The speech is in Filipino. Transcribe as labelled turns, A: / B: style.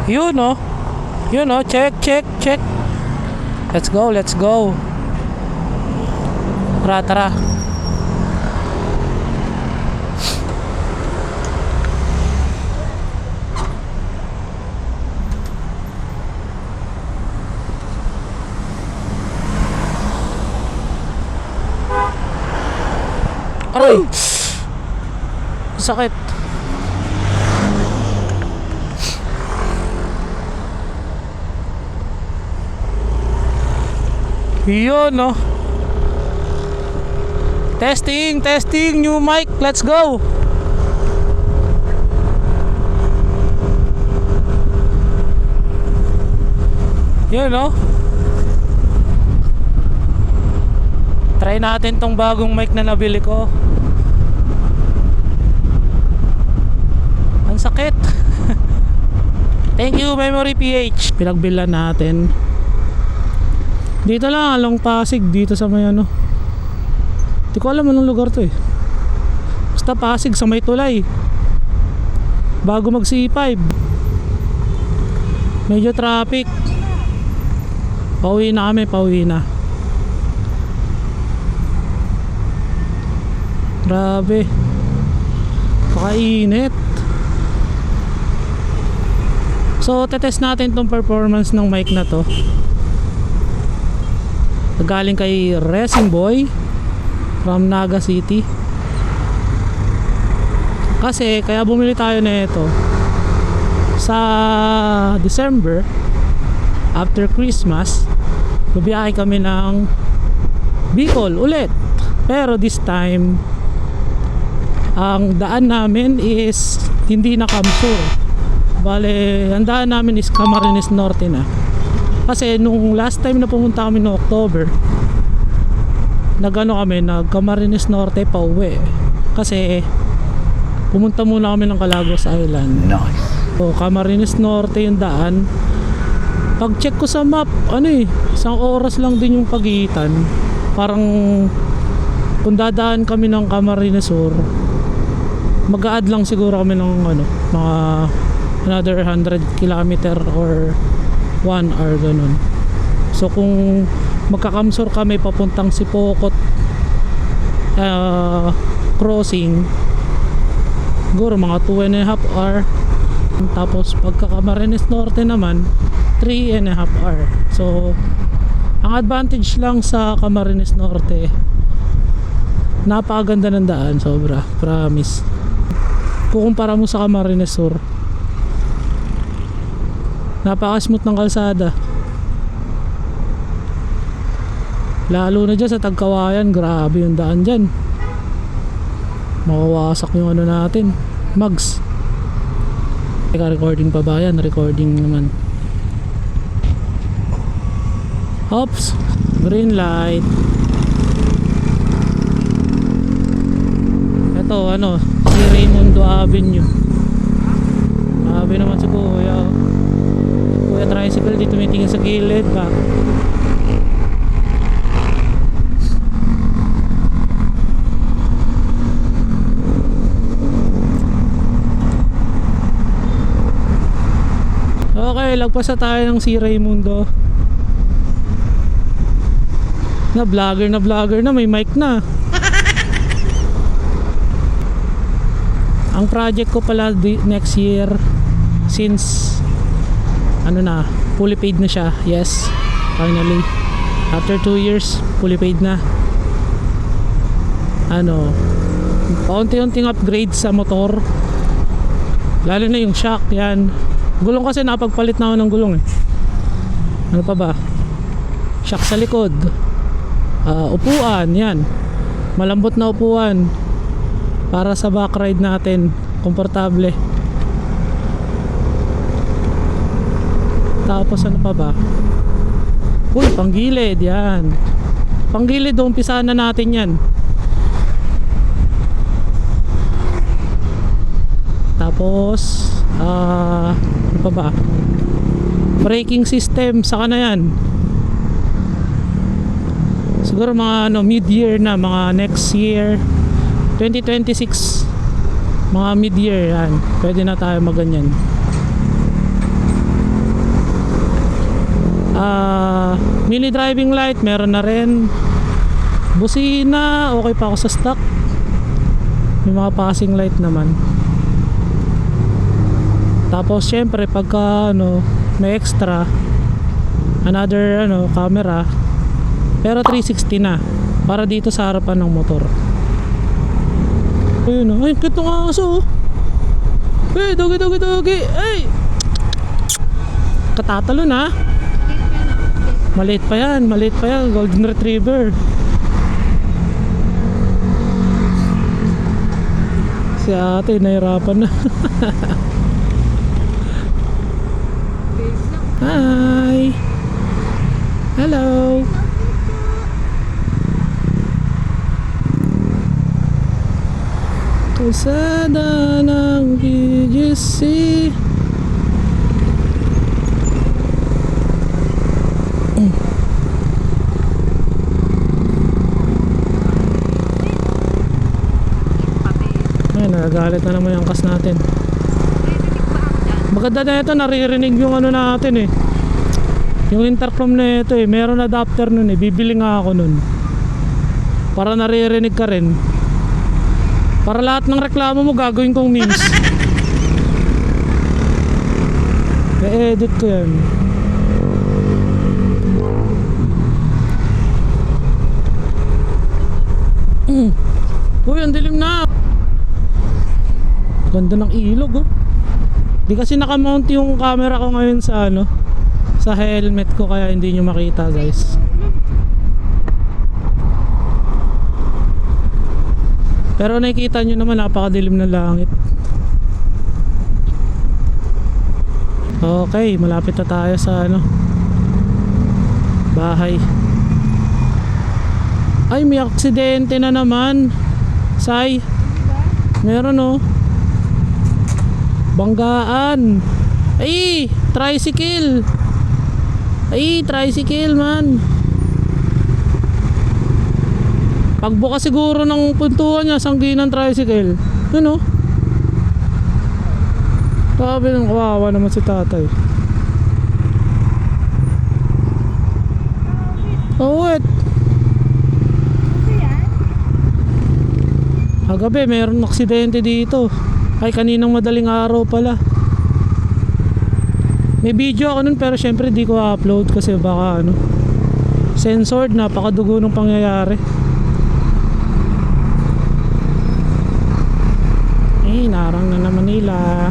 A: Yun oh. Yun oh, check, check, check. Let's go, let's go. Tara, tara. Aray! Sakit. Yun no. Testing, testing, new mic, let's go. Yun no. Try natin tong bagong mic na nabili ko. Ang sakit. Thank you Memory PH. Pinagbilan natin. Dito lang along Pasig, dito sa may ano. Di ko alam anong lugar to eh. Basta Pasig sa may tulay. Bago mag C5. Medyo traffic. Pauwi na kami, pauwi na. Grabe. Pakainit. So tetest natin tong performance ng mic na to. Galing kay Racing Boy from Naga City. Kasi kaya bumili tayo na ito sa December after Christmas. Bubiyahe kami ng Bicol ulit. Pero this time ang daan namin is hindi na Kamsur. Bale, ang daan namin is Camarines Norte na. Kasi nung last time na pumunta kami no October, nag Camarines Norte pa uwi. Kasi pumunta muna kami ng Calagos Island.
B: Nice.
A: So Camarines Norte yung daan. Pag check ko sa map, isang oras lang din yung pagitan. Parang kung dadaan kami ng Camarines Sur, mag-a-add lang siguro kami ng mga another 100 kilometer or 1 hour ganun. So kung magkakamsor kami papuntang Sipokot crossing, siguro mga 2.5 hour. Tapos pagka Camarines Norte naman 3.5 hour. So ang advantage lang sa Camarines Norte, napakaganda ng daan, sobra, promise. Kukumpara mo sa Camarines Sur, napaka-smooth ng kalsada. Lalo na dyan sa Tagkawayan, grabe yung daan dyan. Mawawasak yung natin, mags. Teka, recording pa ba yan? Recording naman. Oops, green light. Ito si Raimundo Avenue. Grabe naman si Kuya. Kuya tricycle dito tumitingin sa gilid ba. Okay, lagpas na tayo ng si Raimundo. Na vlogger na, may mic na. Ang project ko pala next year, since fully paid na siya. Yes, finally after 2 years fully paid na. Paunti-unting upgrade sa motor, lalo na yung shock. Yan, gulong kasi napagpalit na ako ng gulong eh. Ano pa ba? Shock sa likod, upuan, yan, malambot na upuan para sa back ride natin, komportable. Tapos ano pa ba? Uy, panggilid, yan. Panggilid, umpisahan na natin yan. Tapos ano pa ba? Braking system, saka na yan. Siguro mga mid-year na, mga next year 2026, mga mid-year yan, pwede na tayo maganyan. Mini driving light, meron na rin. Busina, okay pa ako sa stock. May mga passing light naman. Tapos syempre pagka may extra, another camera, pero 360 na para dito sa harapan ng motor. Ayun, ay kito nga aso. Hey, dogi. Ay, katatalo na. Maliit pa yan, golden retriever. Si ate nahirapan na. Hi. Hello. Kalsada ng BGC. Ay, nagagalit na naman yung angkas natin. Maganda na ito, naririnig yung natin eh. Yung intercom na ito eh, meron adapter nun eh. Bibili nga ako nun para naririnig ka rin. Para lahat ng reklamo mo gagawin kong memes. I-edit ko yan. Uy, ang dilim na. Ganda ng ilog oh. Di kasi nakamount yung camera ko ngayon sa sa helmet ko, kaya hindi nyo makita guys. Pero nakikita nyo naman, napakadilim ng langit. Okay, malapit na tayo sa bahay. Ay, may aksidente na naman. Say, meron banggaan. Ay, tricycle. Ay, tricycle man. Pagbuka siguro ng puntuan niya, sanggi ng tricycle. Sabi ng kawawa naman si tatay. Oh, wait. Kagabi, mayroon aksidente dito. Ay, kaninang madaling araw pala. May video ako nun, pero syempre di ko upload kasi baka censored, napakadugo ng pangyayari. Eh, narang na naman nila.